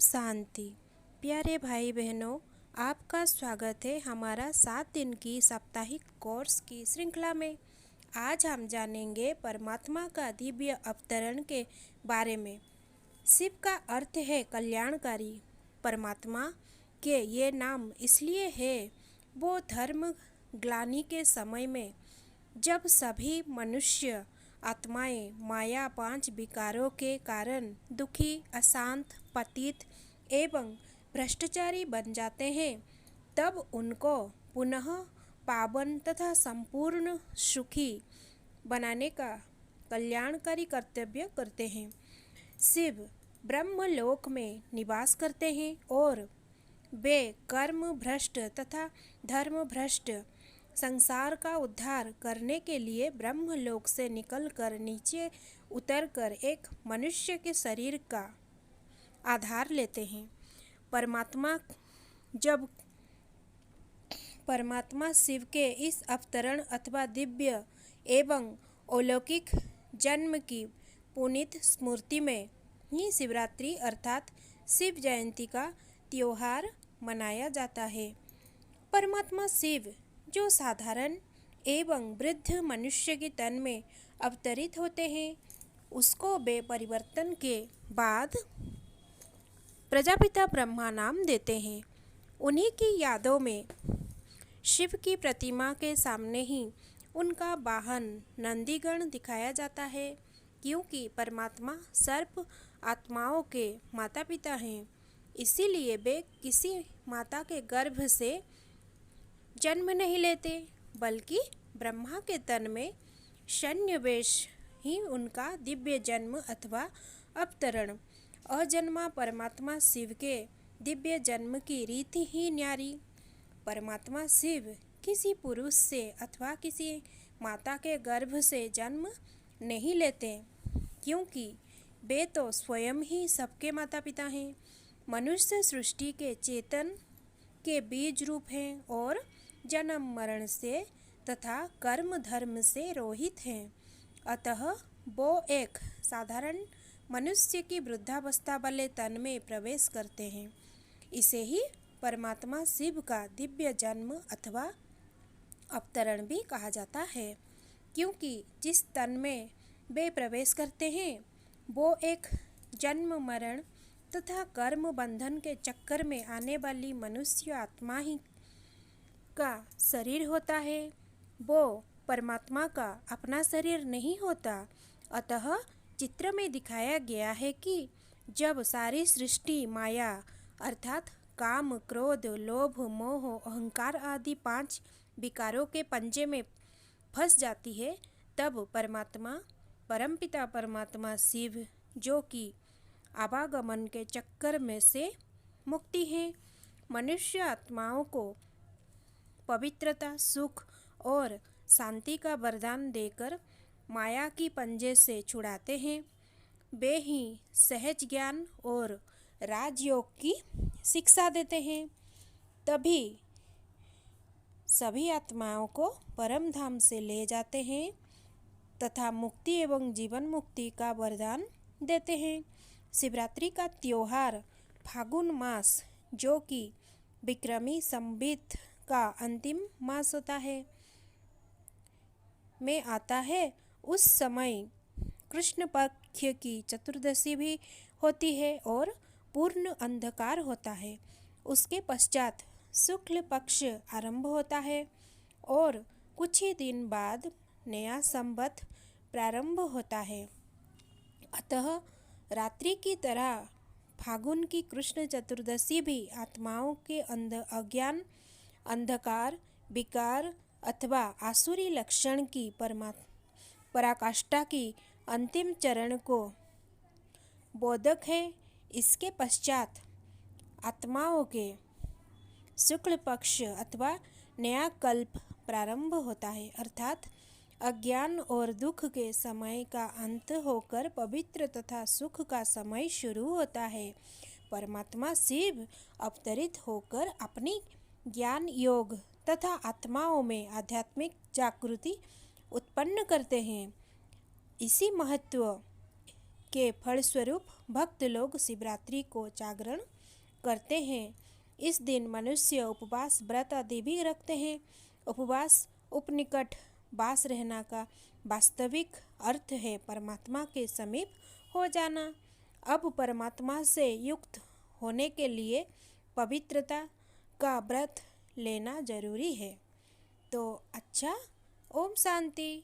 शांति। प्यारे भाई बहनों, आपका स्वागत है हमारा 7 दिन की साप्ताहिक कोर्स की श्रृंखला में। आज हम जानेंगे परमात्मा का दिव्य अवतरण के बारे में। शिव का अर्थ है कल्याणकारी। परमात्मा के ये नाम इसलिए है, वो धर्म ग्लानि के समय में जब सभी मनुष्य आत्माएं माया 5 विकारों के कारण दुखी, अशांत, पतित एवं भ्रष्टाचारी बन जाते हैं, तब उनको पुनः पावन तथा संपूर्ण सुखी बनाने का कल्याणकारी कर्तव्य करते हैं। शिव ब्रह्मलोक में निवास करते हैं और वे कर्म भ्रष्ट तथा धर्म भ्रष्ट संसार का उद्धार करने के लिए ब्रह्मलोक से निकलकर नीचे उतरकर एक मनुष्य के शरीर का आधार लेते हैं। परमात्मा शिव के इस अवतरण अथवा दिव्य एवं अलौकिक जन्म की पुनीत स्मृति में ही शिवरात्रि अर्थात शिव जयंती का त्योहार मनाया जाता है। परमात्मा शिव जो साधारण एवं वृद्ध मनुष्य के तन में अवतरित होते हैं, उसको वे परिवर्तन के बाद प्रजापिता ब्रह्मा नाम देते हैं। उन्हीं की यादों में शिव की प्रतिमा के सामने ही उनका वाहन नंदीगण दिखाया जाता है, क्योंकि परमात्मा सर्व आत्माओं के माता पिता हैं। इसीलिए वे किसी माता के गर्भ से जन्म नहीं लेते, बल्कि ब्रह्मा के तन में सन्निवेश ही उनका दिव्य जन्म अथवा अवतरण। अजन्मा परमात्मा शिव के दिव्य जन्म की रीति ही न्यारी। परमात्मा शिव किसी पुरुष से अथवा किसी माता के गर्भ से जन्म नहीं लेते, क्योंकि वे तो स्वयं ही सबके माता पिता हैं। मनुष्य सृष्टि के चेतन के बीज रूप हैं और जन्म मरण से तथा कर्म धर्म से रोहित हैं। अतः वो एक साधारण मनुष्य की वृद्धावस्था वाले तन में प्रवेश करते हैं। इसे ही परमात्मा शिव का दिव्य जन्म अथवा अवतरण भी कहा जाता है, क्योंकि जिस तन में वे प्रवेश करते हैं, वो एक जन्म मरण तथा कर्म बंधन के चक्कर में आने वाली मनुष्य आत्मा ही का शरीर होता है। वो परमात्मा का अपना शरीर नहीं होता। अतः चित्र में दिखाया गया है कि जब सारी सृष्टि माया अर्थात काम, क्रोध, लोभ, मोह, अहंकार आदि 5 विकारों के पंजे में फंस जाती है, तब परमात्मा परमपिता परमात्मा शिव, जो कि आवागमन के चक्कर में से मुक्ति है, मनुष्य आत्माओं को पवित्रता, सुख और शांति का वरदान देकर माया की पंजे से छुड़ाते हैं। वे ही सहज ज्ञान और राजयोग की शिक्षा देते हैं। तभी सभी आत्माओं को परम धाम से ले जाते हैं तथा मुक्ति एवं जीवन मुक्ति का वरदान देते हैं। शिवरात्रि का त्योहार फागुन मास, जो कि विक्रमी संवत का अंतिम मास होता है, में आता है। उस समय कृष्ण पक्ष की चतुर्दशी भी होती है और पूर्ण अंधकार होता है। उसके पश्चात शुक्ल पक्ष आरंभ होता है और कुछ ही दिन बाद नया संवत प्रारंभ होता है। अतः रात्रि की तरह फागुन की कृष्ण चतुर्दशी भी आत्माओं के अज्ञान, अंधकार, विकार अथवा आसुरी लक्षण की पराकाष्ठा की अंतिम चरण को बोधक है। इसके पश्चात आत्माओं के शुक्ल पक्ष अथवा नया कल्प प्रारंभ होता है, अर्थात अज्ञान और दुख के समय का अंत होकर पवित्र तथा सुख का समय शुरू होता है। परमात्मा शिव अवतरित होकर अपनी ज्ञान योग तथा आत्माओं में आध्यात्मिक जागृति उत्पन्न करते हैं। इसी महत्व के फलस्वरूप भक्त लोग शिवरात्रि को जागरण करते हैं। इस दिन मनुष्य उपवास व्रत आदि भी रखते हैं। उपवास उपनिकट वास रहना का वास्तविक अर्थ है परमात्मा के समीप हो जाना। अब परमात्मा से युक्त होने के लिए पवित्रता का व्रत लेना जरूरी है। तो अच्छा, ओम शांति।